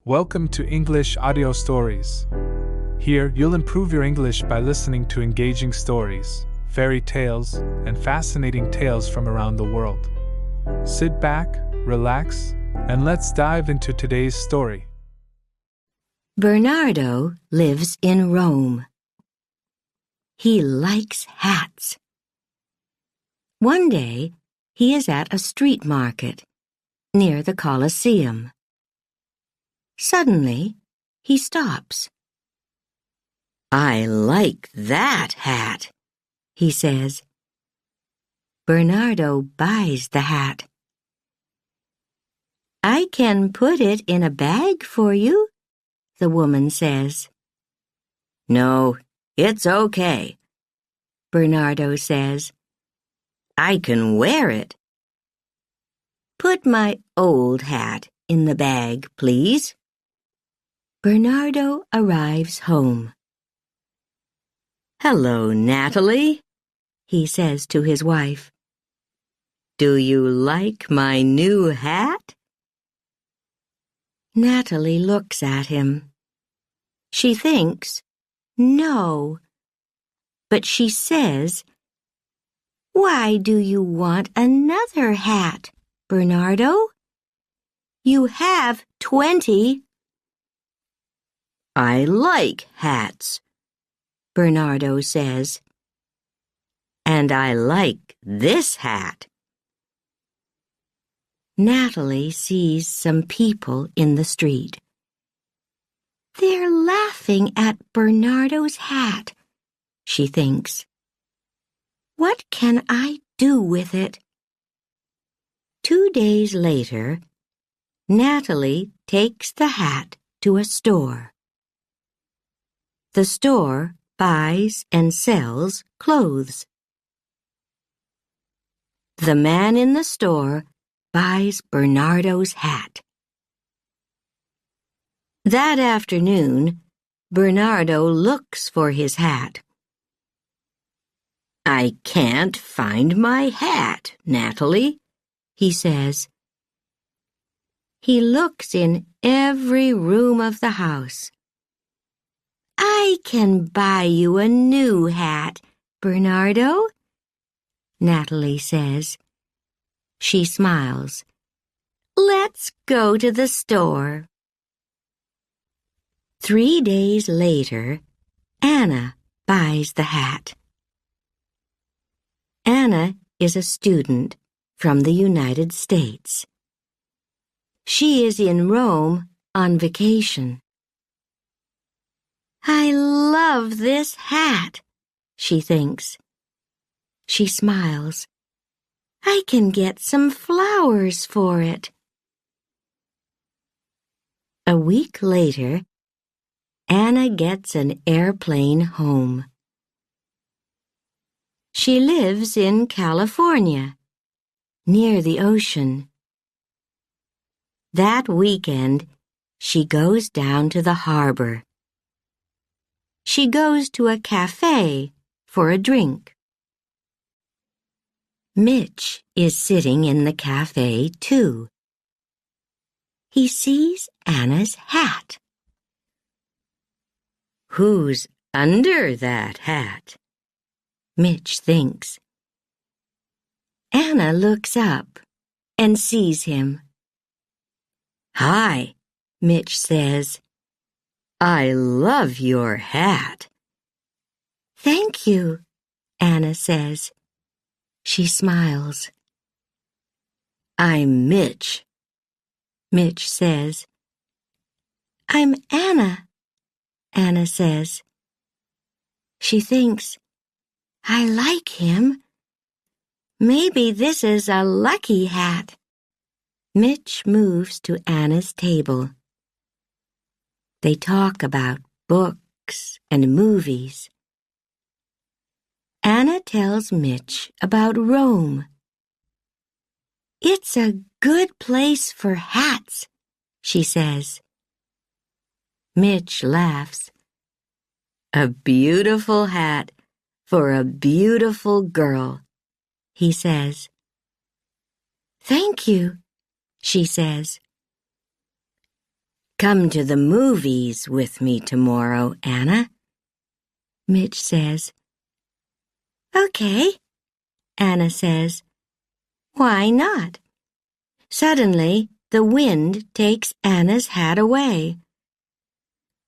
Welcome to English Audio Stories. Here, you'll improve your English by listening to engaging stories, fairy tales, and fascinating tales from around the world. Sit back, relax, and let's dive into today's story. Bernardo lives in Rome. He likes hats. One day, he is at a street market near the Colosseum. Suddenly, he stops. "I like that hat," he says. Bernardo buys the hat. "I can put it in a bag for you," the woman says. "No, it's okay," Bernardo says. "I can wear it." "Put my old hat in the bag, please." Bernardo arrives home. "Hello, Natalie," he says to his wife. "Do you like my new hat?" Natalie looks at him. She thinks, no, but she says, "Why do you want another hat, Bernardo? You have 20. "I like hats," Bernardo says. "And I like this hat." Natalie sees some people in the street. They're laughing at Bernardo's hat, she thinks. What can I do with it? 2 days later, Natalie takes the hat to a store. The store buys and sells clothes. The man in the store buys Bernardo's hat. That afternoon, Bernardo looks for his hat. "I can't find my hat, Natalie," he says. He looks in every room of the house. "I can buy you a new hat, Bernardo," Natalie says. She smiles. "Let's go to the store." 3 days later, Anna buys the hat. Anna is a student from the United States. She is in Rome on vacation. "I love this hat," she thinks. She smiles. "I can get some flowers for it." A week later, Anna gets an airplane home. She lives in California, near the ocean. That weekend, she goes down to the harbor. She goes to a cafe for a drink. Mitch is sitting in the cafe, too. He sees Anna's hat. "Who's under that hat?" Mitch thinks. Anna looks up and sees him. "Hi," Mitch says. "I love your hat." "Thank you," Anna says. She smiles. "I'm Mitch," Mitch says. "I'm Anna," Anna says. She thinks, I like him. Maybe this is a lucky hat. Mitch moves to Anna's table. They talk about books and movies. Anna tells Mitch about Rome. "It's a good place for hats," she says. Mitch laughs. "A beautiful hat for a beautiful girl," he says. "Thank you," she says. Come to the movies with me tomorrow, Anna. Mitch says. Okay, Anna says. Why not? Suddenly, the wind takes Anna's hat away.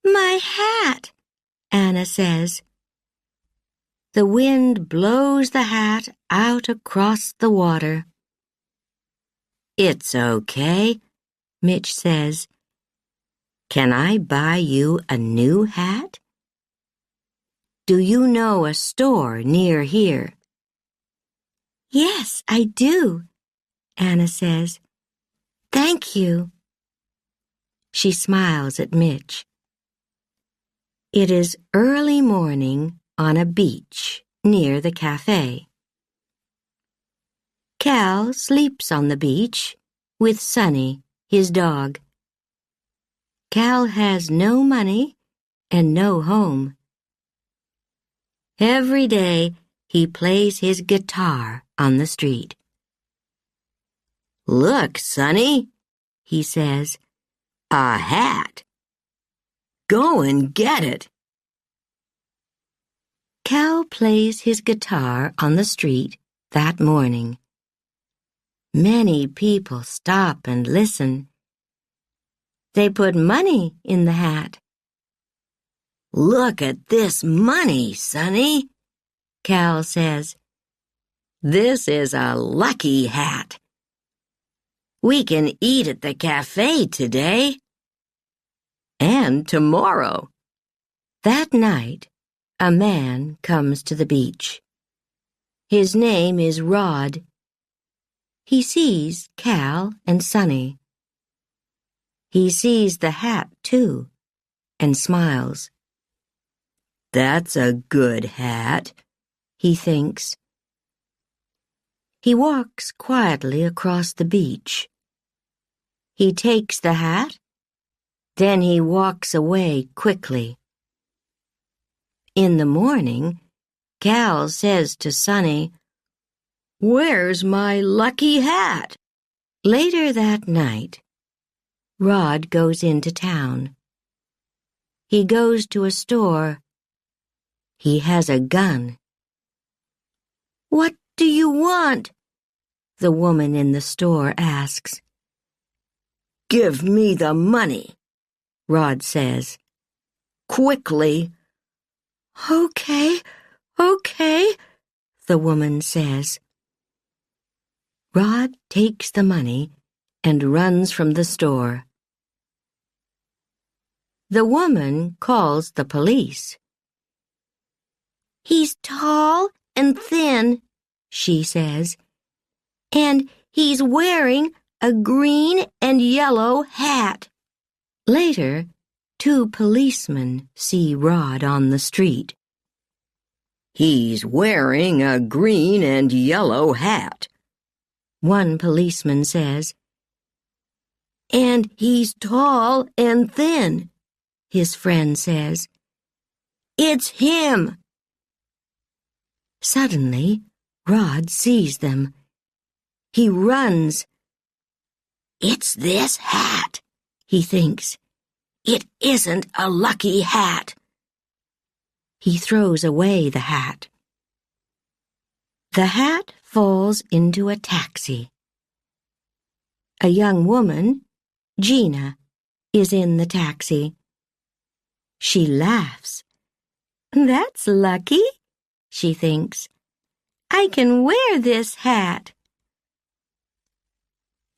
My hat, Anna says. The wind blows the hat out across the water. It's okay, Mitch says. Can I buy you a new hat? Do you know a store near here? Yes, I do, Anna says. Thank you. She smiles at Mitch. It is early morning on a beach near the cafe. Cal sleeps on the beach with Sonny, his dog. Cal has no money and no home. Every day he plays his guitar on the street. Look, Sonny, he says, a hat. Go and get it. Cal plays his guitar on the street that morning. Many people stop and listen. They put money in the hat. Look at this money, Sonny, Cal says. This is a lucky hat. We can eat at the cafe today. And tomorrow. That night, a man comes to the beach. His name is Rod. He sees Cal and Sonny. He sees the hat, too, and smiles. That's a good hat, he thinks. He walks quietly across the beach. He takes the hat, then he walks away quickly. In the morning, Cal says to Sonny, "Where's my lucky hat?" Later that night, Rod goes into town. He goes to a store. He has a gun. "What do you want?" the woman in the store asks. "Give me the money," Rod says. "Quickly." Okay, the woman says. Rod takes the money and runs from the store. The woman calls the police. "He's tall and thin," she says, "and he's wearing a green and yellow hat." Later, 2 policemen see Rod on the street. "He's wearing a green and yellow hat," one policeman says. "And he's tall and thin," his friend says. "It's him." Suddenly, Rod sees them. He runs. "It's this hat," he thinks. "It isn't a lucky hat." He throws away the hat. The hat falls into a taxi. A young woman, Gina, is in the taxi. She laughs. "That's lucky," she thinks. "I can wear this hat."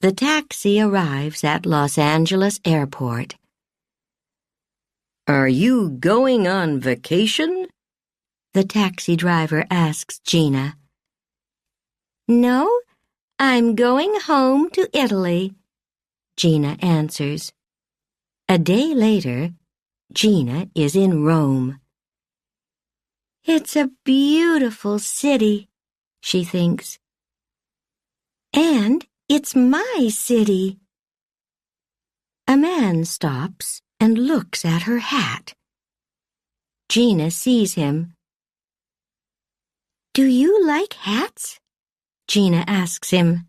The taxi arrives at Los Angeles Airport. "Are you going on vacation?" the taxi driver asks Gina. "No, I'm going home to Italy," Gina answers. A day later, Gina is in Rome. "It's a beautiful city," she thinks. "And it's my city." A man stops and looks at her hat. Gina sees him. "Do you like hats?" Gina asks him.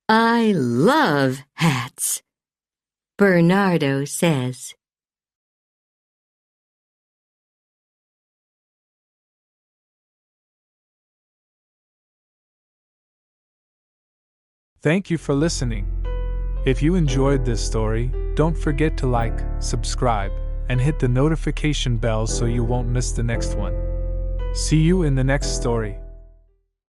"I love hats," Bernardo says. Thank you for listening. If you enjoyed this story, don't forget to like, subscribe, and hit the notification bell so you won't miss the next one. See you in the next story.